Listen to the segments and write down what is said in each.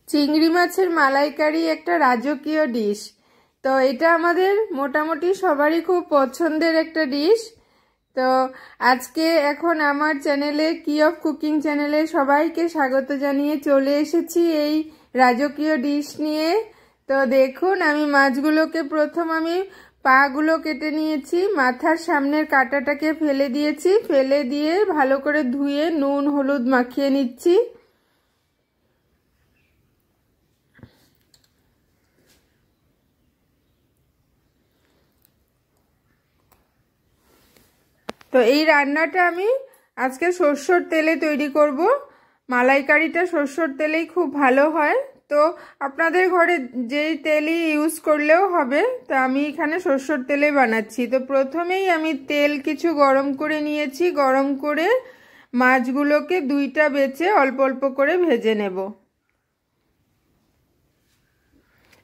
চিংড়ি মাছের মালাইকারি একটা রাজকীয় ডিশ। তো এটা আমাদের মোটামুটি সবারই খুব পছন্দের একটা ডিশ। তো আজকে এখন আমার চ্যানেলে কি অফ কুকিং চ্যানেলে সবাইকে স্বাগত জানিয়ে চলে এসেছি এই রাজকীয় ডিশ নিয়ে। তো দেখুন, আমি মাছগুলোকে প্রথম আমি পাগুলো কেটে নিয়েছি, মাথার সামনের কাঁটাটাকে ফেলে দিয়েছি, ফেলে দিয়ে ভালো করে ধুয়ে নুন হলুদ মাখিয়ে নিচ্ছি। তো এই রান্নাটা আমি আজকে সরষের তেলে তৈরি করব। মালাইকারিটা সরষের তেলেই খুব ভালো হয়। তো আপনাদের ঘরে যেই তেলই ইউজ করলেও হবে, তো আমি এখানে সরষের তেলে বানাচ্ছি। তো প্রথমেই আমি তেল কিছু গরম করে নিয়েছি, গরম করে মাছগুলোকে দুইটা বেছে অল্প অল্প করে ভেজে নেব।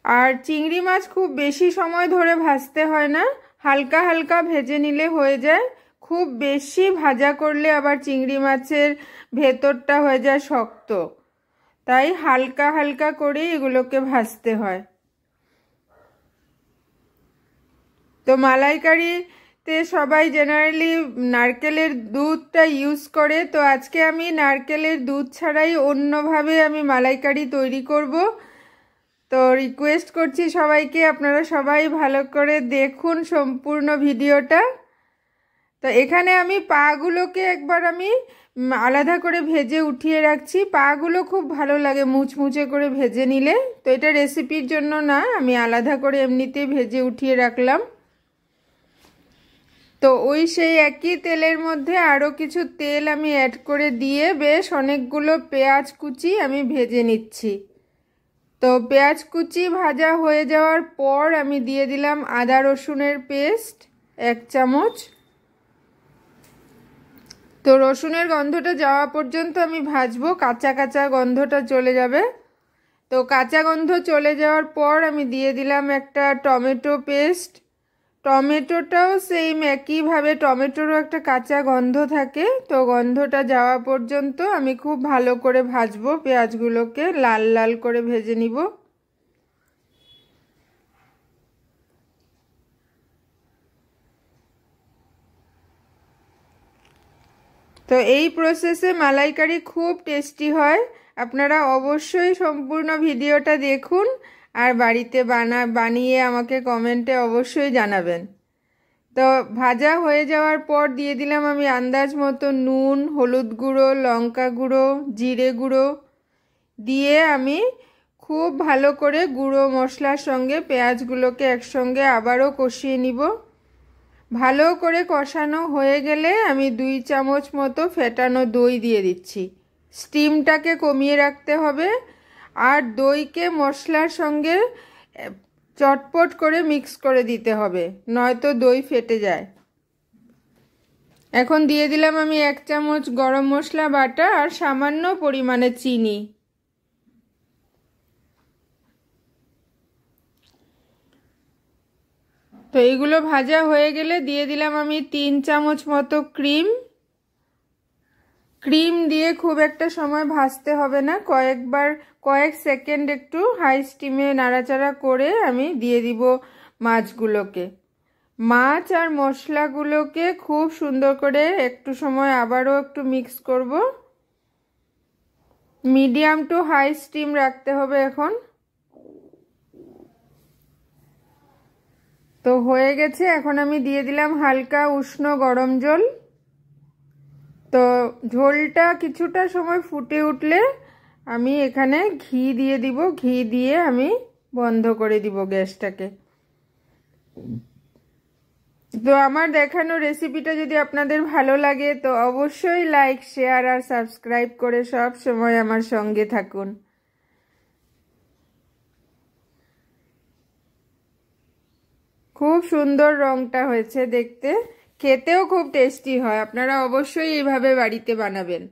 আর চিংড়ি মাছ খুব বেশি সময় ধরে ভাজতে হয় না, হালকা হালকা ভেজে নিলে হয়ে যায়। খুব বেশি ভাজা করলে আবার চিংড়ি মাছের ভেতরটা হয়ে যায় শক্ত, তাই হালকা হালকা করে এগুলোকে ভাজতে হয়। তো মালাইকারিতে সবাই জেনারেলি নারকেলের দুধটা ইউজ করে। তো আজকে আমি নারকেলের দুধ ছাড়াই অন্যভাবে আমি মালাইকারি তৈরি করব। তো রিকোয়েস্ট করছি সবাইকে, আপনারা সবাই ভালো করে দেখুন সম্পূর্ণ ভিডিওটা। তো এখানে আমি পাগুলোকে একবার আমি আলাদা করে ভেজে উঠিয়ে রাখছি। পাগুলো খুব ভালো লাগে মুচমুচে করে ভেজে নিলে। তো এটা রেসিপির জন্য না, আমি আলাদা করে এমনিতেই ভেজে উঠিয়ে রাখলাম। তো সেই একই তেলের মধ্যে আরও কিছু তেল আমি অ্যাড করে দিয়ে বেশ অনেকগুলো পেঁয়াজ কুচি আমি ভেজে নিচ্ছি। তো পেঁয়াজ কুচি ভাজা হয়ে যাওয়ার পর আমি দিয়ে দিলাম আদা রসুনের পেস্ট 1 চামচ। তো রসুনের গন্ধটা যাওয়া পর্যন্ত আমি ভাজবো, কাঁচা কাঁচা গন্ধটা চলে যাবে। তো কাঁচা গন্ধ চলে যাওয়ার পর আমি দিয়ে দিলাম একটা টমেটো পেস্ট। টমেটোটাও সেম একইভাবে, টমেটোরও একটা কাঁচা গন্ধ থাকে। তো গন্ধটা যাওয়া পর্যন্ত আমি খুব ভালো করে ভাজবো, পেঁয়াজগুলোকে লাল লাল করে ভেজে নিব। তো এই প্রসেসে মালাইকারি খুব টেস্টি হয়। আপনারা অবশ্যই সম্পূর্ণ ভিডিওটা দেখুন আর বাড়িতে বানিয়ে আমাকে কমেন্টে অবশ্যই জানাবেন। তো ভাজা হয়ে যাওয়ার পর দিয়ে দিলাম আমি আন্দাজ মতো নুন, হলুদ গুঁড়ো, লঙ্কা গুঁড়ো, জিরে গুঁড়ো দিয়ে আমি খুব ভালো করে গুঁড়ো মশলার সঙ্গে পেঁয়াজগুলোকে একসঙ্গে আবারও কষিয়ে নিব। ভালো করে কষানো হয়ে গেলে আমি 2 চামচ মতো ফেটানো দই দিয়ে দিচ্ছি। স্টিমটাকে কমিয়ে রাখতে হবে আর দইকে মশলার সঙ্গে চটপট করে মিক্স করে দিতে হবে, নয়তো দই ফেটে যায়। এখন দিয়ে দিলাম আমি 1 চামচ গরম মশলা বাটা আর সামান্য পরিমাণে চিনি। তো এইগুলো ভাজা হয়ে গেলে দিয়ে দিলাম আমি 3 চামচ মতো ক্রিম। ক্রিম দিয়ে খুব একটা সময় ভাজতে হবে না, কয়েক সেকেন্ড একটু হাই স্টিমে নাড়াচাড়া করে আমি দিয়ে দিব মাছগুলোকে। মাছ আর মশলাগুলোকে খুব সুন্দর করে একটু সময় আবারও একটু মিক্স করব। মিডিয়াম টু হাই স্টিম রাখতে হবে এখন। তো হয়ে গেছে, এখন আমি দিয়ে দিলাম হালকা উষ্ণ গরম জল। তো ঝোলটা কিছুটা সময় ফুটে উঠলে আমি এখানে ঘি দিয়ে দিব। ঘি দিয়ে আমি বন্ধ করে দিব গ্যাসটাকে। তো আমার দেখানো রেসিপিটা যদি আপনাদের ভালো লাগে তো অবশ্যই লাইক, শেয়ার আর সাবস্ক্রাইব করে সব সময় আমার সঙ্গে থাকুন। খুব সুন্দর রংটা হয়েছে দেখতে, খেতেও খুব টেস্টি হয়। আপনারা অবশ্যই এইভাবে বাড়িতে বানাবেন।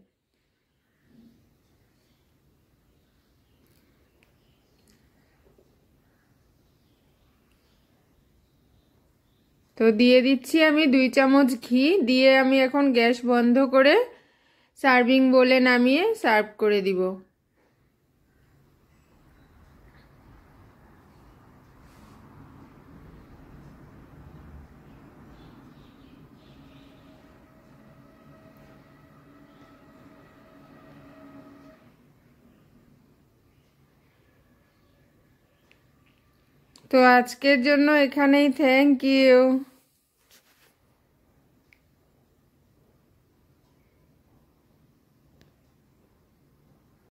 তো দিয়ে দিচ্ছি আমি 2 চামচ ঘি দিয়ে আমি এখন গ্যাস বন্ধ করে সার্ভিং বোলে নামিয়ে সার্ভ করে দিব। তো আজকের জন্য এখানেই, থ্যাংক ইউ।